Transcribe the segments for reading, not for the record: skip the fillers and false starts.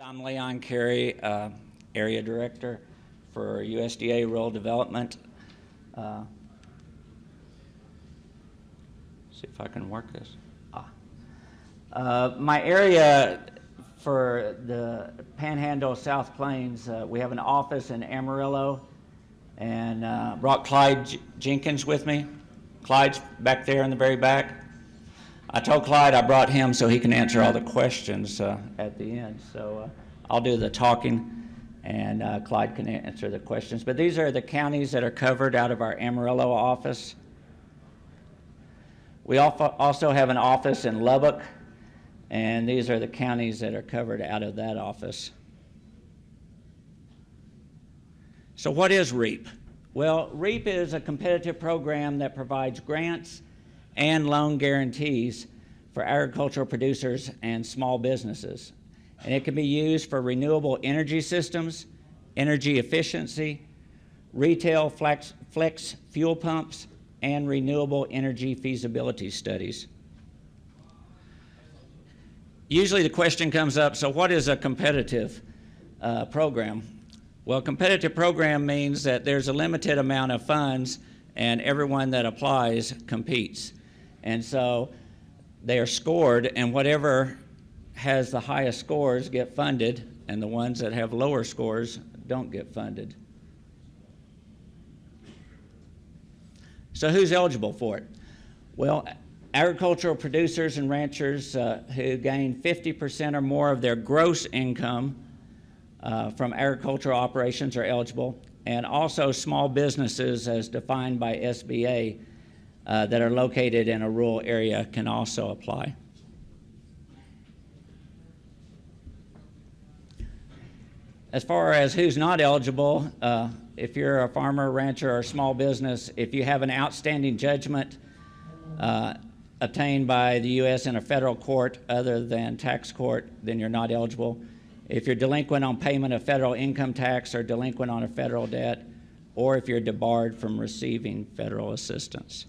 I'm Leon Carey, Area Director for USDA Rural Development. See if I can work this. My area for the Panhandle South Plains, we have an office in Amarillo, and brought Clyde Jenkins with me. Clyde's back there in the very back. I told Clyde I brought him so he can answer all the questions at the end. So I'll do the talking, and Clyde can answer the questions. But these are the counties that are covered out of our Amarillo office. We also have an office in Lubbock, and these are the counties that are covered out of that office. So what is REAP? Well, REAP is a competitive program that provides grants and loan guarantees for agricultural producers and small businesses. And it can be used for renewable energy systems, energy efficiency, retail flex fuel pumps, and renewable energy feasibility studies. Usually the question comes up, so what is a competitive program? Well, competitive program means that there's a limited amount of funds and everyone that applies competes. And so they are scored, and whatever has the highest scores get funded, and the ones that have lower scores don't get funded. So who's eligible for it? Well, agricultural producers and ranchers who gain 50% or more of their gross income from agricultural operations are eligible, and also small businesses as defined by SBA that are located in a rural area can also apply. As far as who's not eligible, if you're a farmer, rancher, or small business, if you have an outstanding judgment obtained by the U.S. in a federal court other than tax court, then you're not eligible. If you're delinquent on payment of federal income tax or delinquent on a federal debt, or if you're debarred from receiving federal assistance.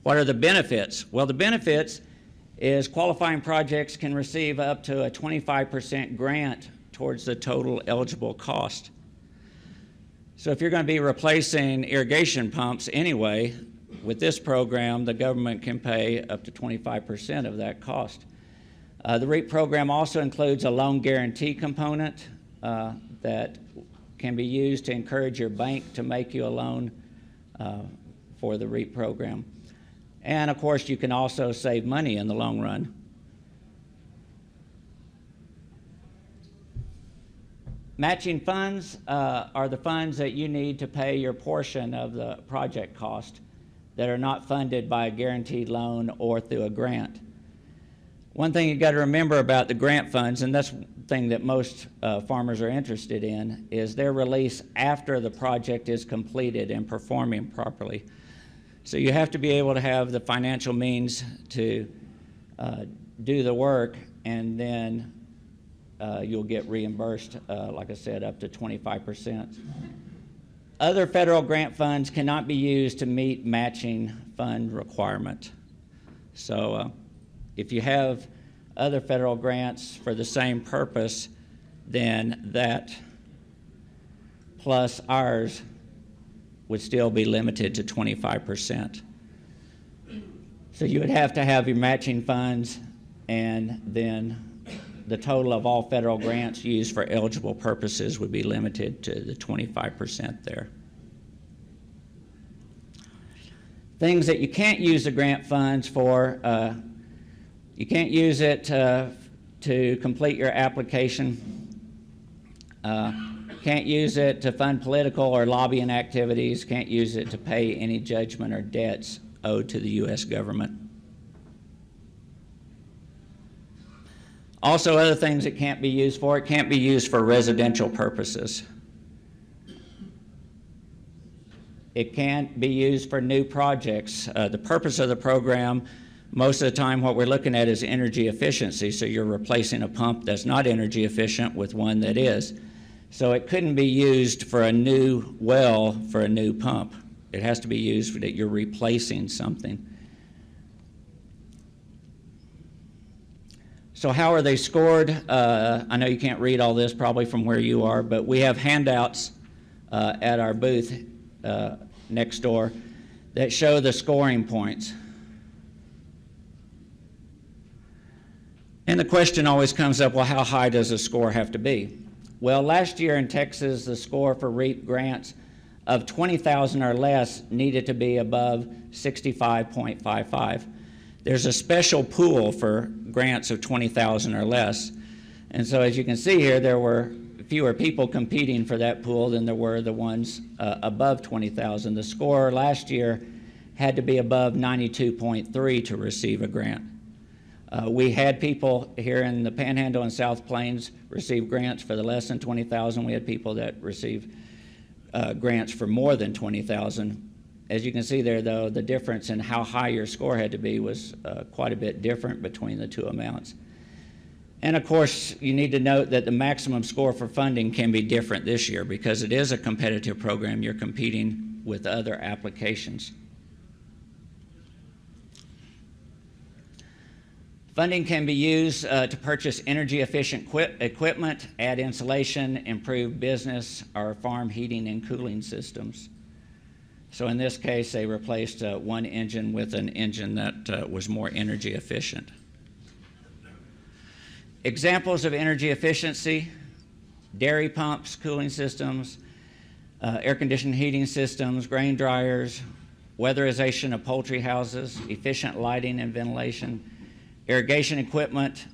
What are the benefits? Well, the benefits is qualifying projects can receive up to a 25% grant towards the total eligible cost. So if you're going to be replacing irrigation pumps anyway, with this program, the government can pay up to 25% of that cost. The REAP program also includes a loan guarantee component that can be used to encourage your bank to make you a loan for the REAP program. And of course, you can also save money in the long run. Matching funds are the funds that you need to pay your portion of the project cost that are not funded by a guaranteed loan or through a grant. One thing you've got to remember about the grant funds, and that's the thing that most farmers are interested in, is their release after the project is completed and performing properly. So you have to be able to have the financial means to do the work, and then you'll get reimbursed, like I said, up to 25%. Other federal grant funds cannot be used to meet matching fund requirement. So if you have other federal grants for the same purpose, then that plus ours would still be limited to 25%. So you would have to have your matching funds, and then the total of all federal grants used for eligible purposes would be limited to the 25% there. Things that you can't use the grant funds for, you can't use it to complete your application. Can't use it to fund political or lobbying activities. Can't use it to pay any judgment or debts owed to the U.S. government. Also, other things it can't be used for, it can't be used for residential purposes. It can't be used for new projects. The purpose of the program, most of the time what we're looking at is energy efficiency, so you're replacing a pump that's not energy efficient with one that is. So it couldn't be used for a new well for a new pump. It has to be used that you're replacing something. So how are they scored? I know you can't read all this probably from where you are, but we have handouts at our booth next door that show the scoring points. And the question always comes up, well, how high does a score have to be? Well, last year in Texas, the score for REAP grants of 20,000 or less needed to be above 65.55. There's a special pool for grants of 20,000 or less. And so as you can see here, there were fewer people competing for that pool than there were the ones above 20,000. The score last year had to be above 92.3 to receive a grant. We had people here in the Panhandle and South Plains receive grants for the less than 20,000. We had people that received grants for more than 20,000. As you can see there, though, the difference in how high your score had to be was quite a bit different between the two amounts. And of course, you need to note that the maximum score for funding can be different this year because it is a competitive program. You're competing with other applications. Funding can be used to purchase energy-efficient equipment, add insulation, improve business or farm heating and cooling systems. So in this case, they replaced one engine with an engine that was more energy efficient. Examples of energy efficiency: dairy pumps, cooling systems, air-conditioned heating systems, grain dryers, weatherization of poultry houses, efficient lighting and ventilation, irrigation equipment,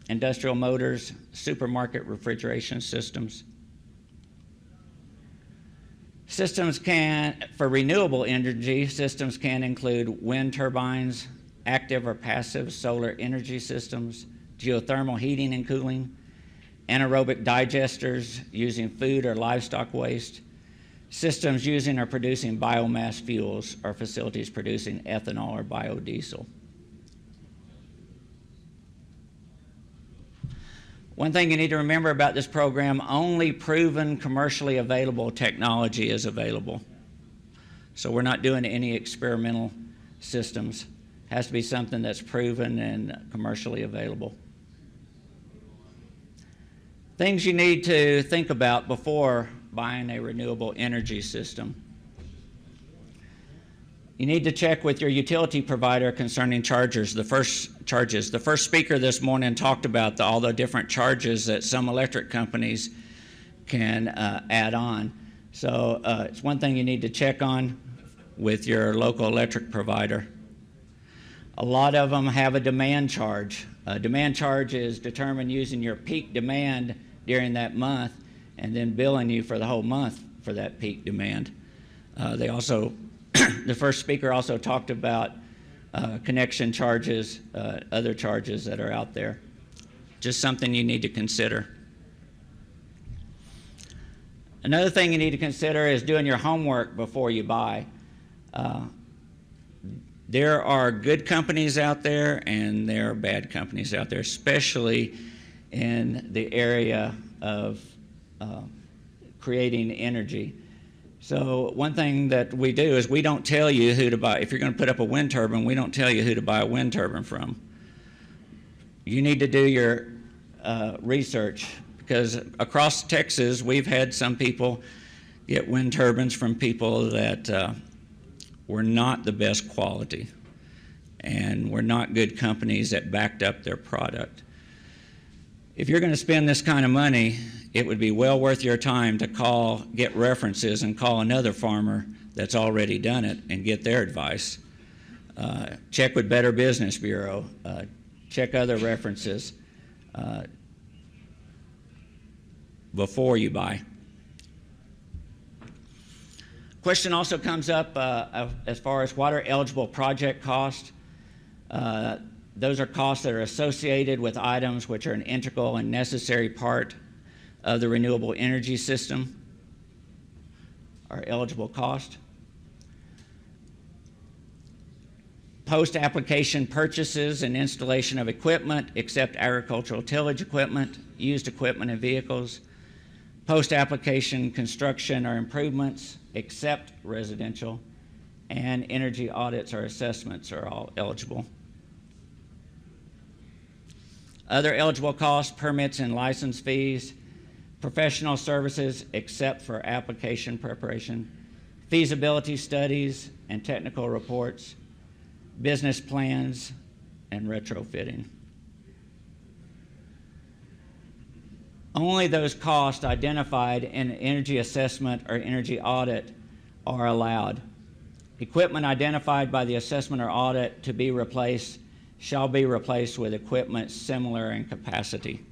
industrial motors, supermarket refrigeration systems. Systems for renewable energy, systems can include wind turbines, active or passive solar energy systems, geothermal heating and cooling, anaerobic digesters using food or livestock waste, systems using or producing biomass fuels, or facilities producing ethanol or biodiesel. One thing you need to remember about this program, only proven commercially available technology is available. So we're not doing any experimental systems. It has to be something that's proven and commercially available. Things you need to think about before buying a renewable energy system. You need to check with your utility provider concerning charges. The first speaker this morning talked about all the different charges that some electric companies can add on. So it's one thing you need to check on with your local electric provider. A lot of them have a demand charge. A demand charge is determined using your peak demand during that month and then billing you for the whole month for that peak demand. The first speaker also talked about connection charges, other charges that are out there. Just something you need to consider. Another thing you need to consider is doing your homework before you buy. There are good companies out there and there are bad companies out there, especially in the area of creating energy. So one thing that we do is we don't tell you who to buy. If you're going to put up a wind turbine, we don't tell you who to buy a wind turbine from. You need to do your research, because across Texas, we've had some people get wind turbines from people that were not the best quality and were not good companies that backed up their product. If you're going to spend this kind of money, it would be well worth your time to get references and call another farmer that's already done it and get their advice. Check with Better Business Bureau. Check other references before you buy. Question also comes up as far as what are eligible project costs. Those are costs that are associated with items which are an integral and necessary part of the renewable energy system, are eligible cost. Post-application purchases and installation of equipment, except agricultural tillage equipment, used equipment and vehicles. Post-application construction or improvements, except residential, and energy audits or assessments are all eligible. Other eligible costs, permits and license fees, professional services except for application preparation, feasibility studies and technical reports, business plans, and retrofitting. Only those costs identified in an energy assessment or energy audit are allowed. Equipment identified by the assessment or audit to be replaced shall be replaced with equipment similar in capacity.